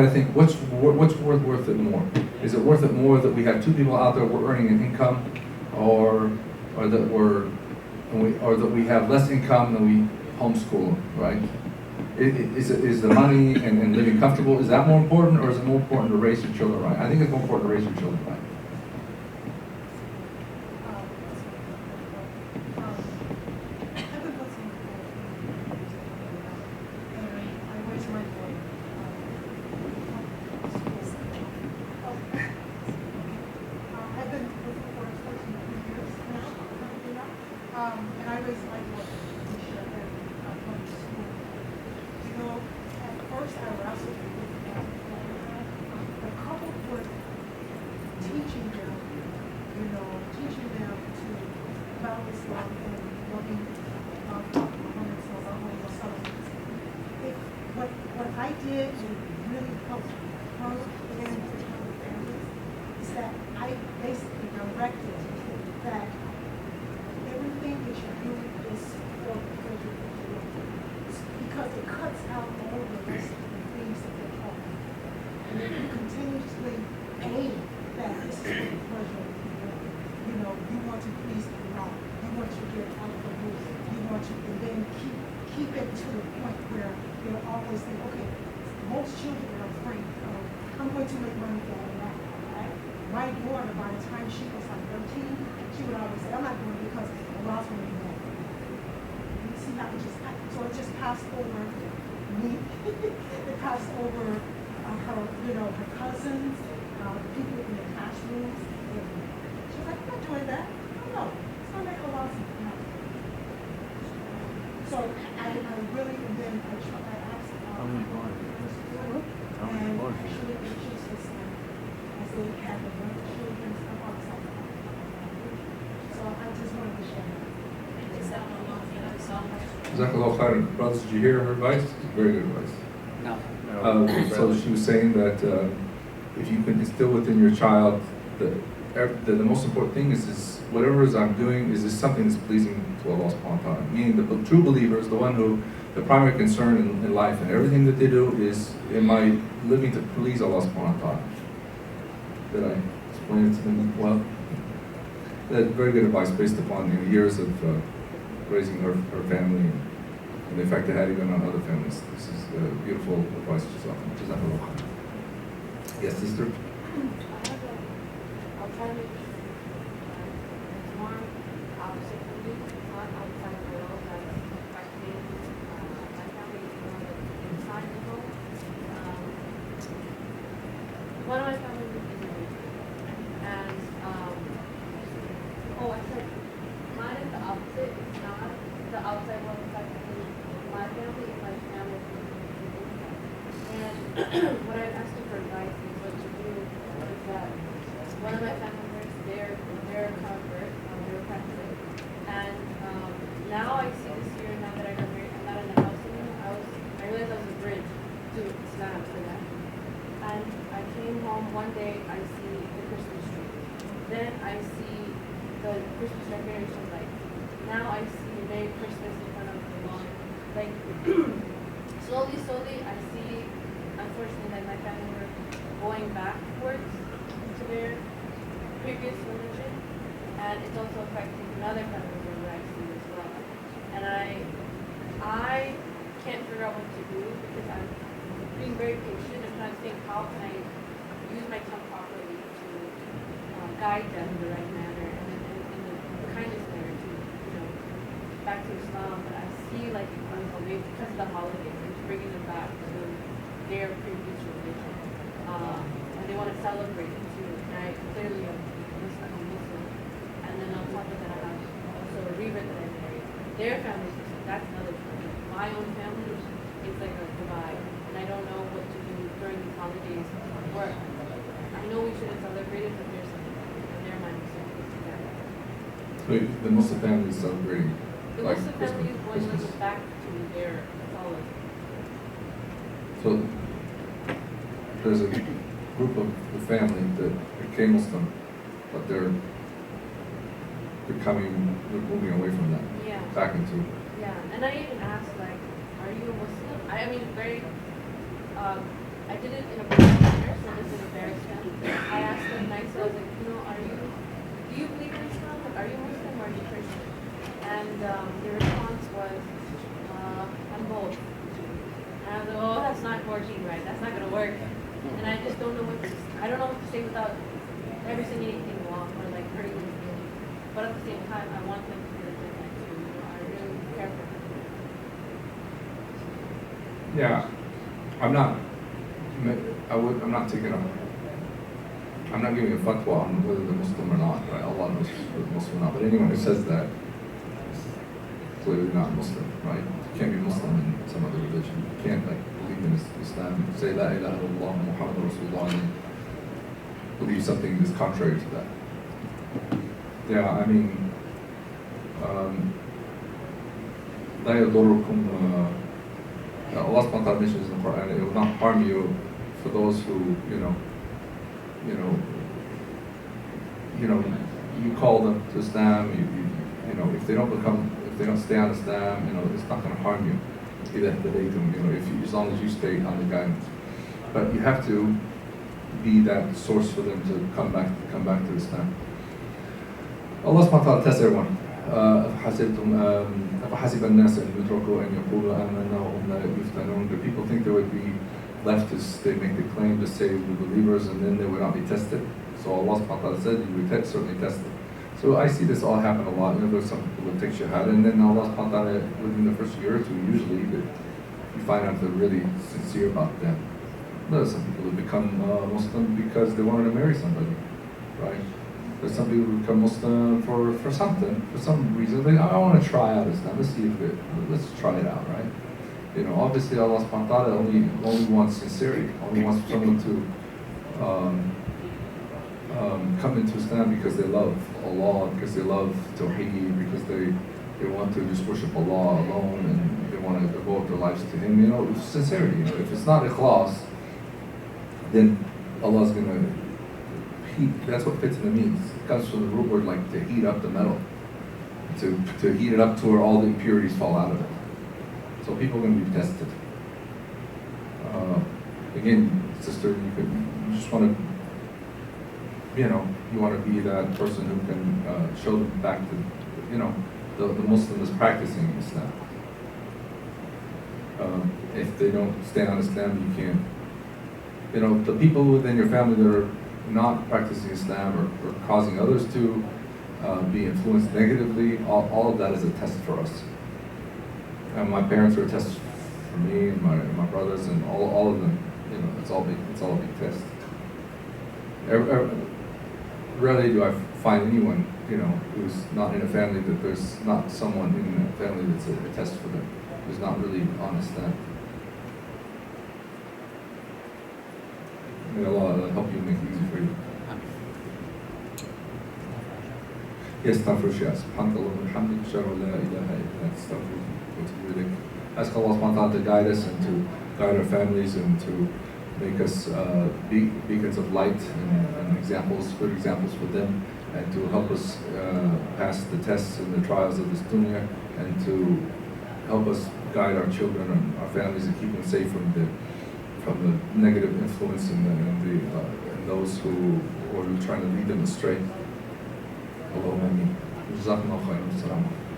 I think what's worth it more? Is it worth it more that we have two people out there we're earning an income, or that we have less income than we homeschool them, right? Is the money and living comfortable, is that more important, or is it more important to raise your children right? I think it's more important to raise your children right. And I raised my daughter in Sherman public school. You know, at first I wrestled with that. The couple were teaching them, to about Islam and loving Muhammad sallallahu alaihi wasallam. What I did to really help her and her families is that I basically directed that everything that you do is for because you're because it cuts out all the rest of the things that they're talking. And if you continuously aim that this is for the pleasure of the Lord, you want to please Allah, you want to get out of the rule, you want to, and then keep it to the point where they'll always think, okay, most children are afraid of, I'm going to make money that way now, right? My daughter, by the time she was like 13, she would always say, I'm not doing it because Allah's going to be mad. You see how it just passed over me. It passed over her, her cousins, people in the classrooms. She was like, I'm not doing that. No, it's going to make Allah's mad. So I really, and then I asked and actually introduced this as they had the young children stuff outside. So I just wanted to share that. Jazakallah khairan. Brothers, did you hear her advice? It's very good advice. No. So she was saying that if you can instill within your child the most important thing is whatever is I'm doing, is this something that's pleasing to Allah subhanahu wa ta'ala? Meaning the true believer is the one who, the primary concern in life and everything that they do is, am I living to please Allah subhanahu wa ta'ala? Did I explain it to them well? That's very good advice based upon years of raising her family and the effect it had even on other families. This is beautiful advice. Jazakallah khair. Yes, sister? I'll try to make it's more opposite from you. It's not outside the world that's affecting my family. It's more like inside the home. One of my family members is married. And, I said, mine is the opposite. It's not the outside world affecting my family. It's my family inside. And what I asked her for advice is what to do is that one of my family members, they're a convert, they were practicing. And now I see this year, now that I got married, I'm not in the house anymore, I realized I was a bridge to Islam for them. And I came home one day, I see the Christmas tree. Then I see the Christmas decoration lights. Now I see Merry Christmas in front of the lawn. Like, slowly, I see, unfortunately, like my family were going backwards to their previous religion, and it's also affecting another family member I see as well. And I can't figure out what to do because I'm being very patient and trying to think how can I use my tongue properly to guide them in the right manner and in the kindest manner to, back to Islam. But I see like it going away because of the holidays, it's bringing them back to their previous religion. And they want to celebrate it too. And I clearly am Muslim. And then on top of that, I have also a revert that I married. Their family, that's another family. My own family is like a divide. And I don't know what to do during these holidays. Or I know we shouldn't celebrate it, but there's something in their mind So the Muslim family is celebrating the like Muslim Christmas. family is going to look back to their Catholic. So there's a group of the family that became Muslim, but they're moving away from that, Yeah. back into. Yeah. And I even asked, like, are you a Muslim? I mean, very I did it in a personal manner, so this is embarrassed them. I asked them nicely, I was like, do you believe in Islam? Like, are you Muslim or are you Christian? And the response was, I'm both. And I was like, oh, that's not working right. That's not gonna work. And I just don't know I don't know what to say without ever saying anything wrong or like hurting them feelings. But at the same time, I want them to feel different too. I really care for them. Yeah, I'm not taking a, I'm not giving a fatwa on whether they're Muslim or not, right? Allah knows whether they're Muslim or not. But anyone who says that is clearly not Muslim, right? You can't be Muslim in some other religion. You can't like believe in Islam, say La ilaha illallah Muhammad Rasulullah, and believe something that's contrary to that. Yeah, I mean, لا يضركم, Allah subhanahu wa ta'ala mentions in the Quran, it will not harm you for those who, you call them to Islam, if they don't stay on Islam, it's not going to harm you. As long as you stay on the guidance. But you have to be that source for them to come back to Islam. Allah subhanahu wa ta'ala tests everyone. أفحسب الناس أن يتركوا أن يقولوا آمنا وهم لا يفتنون. Do people think they would be left to they make the claim to say we're believers and then they would not be tested? So Allah subhanahu wa ta'ala said you would certainly test them. So I see this all happen a lot. There's some people that take shahada and then Allah subhanahu wa ta'ala within the first year or two usually you find out they're really sincere about them. There's some people that become Muslim because they wanted to marry somebody, right? There's some people who become Muslim for something, for some reason. I want to try out Islam. Let's try it out, right? Obviously Allah subhanahu wa ta'ala only wants sincerity, only wants someone to come into Islam because they love Allah, because they love Tawheed, because they want to just worship Allah alone and they want to devote their lives to Him. Sincerity. If it's not ikhlas, then Allah's going to heat. That's what fitna means. It comes from the root word like to heat up the metal, to heat it up to where all the impurities fall out of it. So people are going to be tested. Again, sister, you just want to, you want to be that person who can show them back to, the Muslim that's practicing Islam. If they don't stay on Islam, you can't. The people within your family that are not practicing Islam or causing others to be influenced negatively, all of that is a test for us. And my parents are a test for me and my brothers and all of them. It's all a big test. Rarely do I find anyone, who's not in a family that there's not someone in that family that's a test for them, who's not really honest then. May Allah help you and make it easy for you. Yes, Tafrush, yes. Ask Allah subhanahu wa ta'ala to guide us and to guide our families and to make us beacons of light and examples, good examples for them, and to help us pass the tests and the trials of this dunya, and to help us guide our children and our families and keep them safe from the negative influence and those who are trying to lead them astray. Allahumma ameen. Jazakumullah khairan. Assalamu alaikum.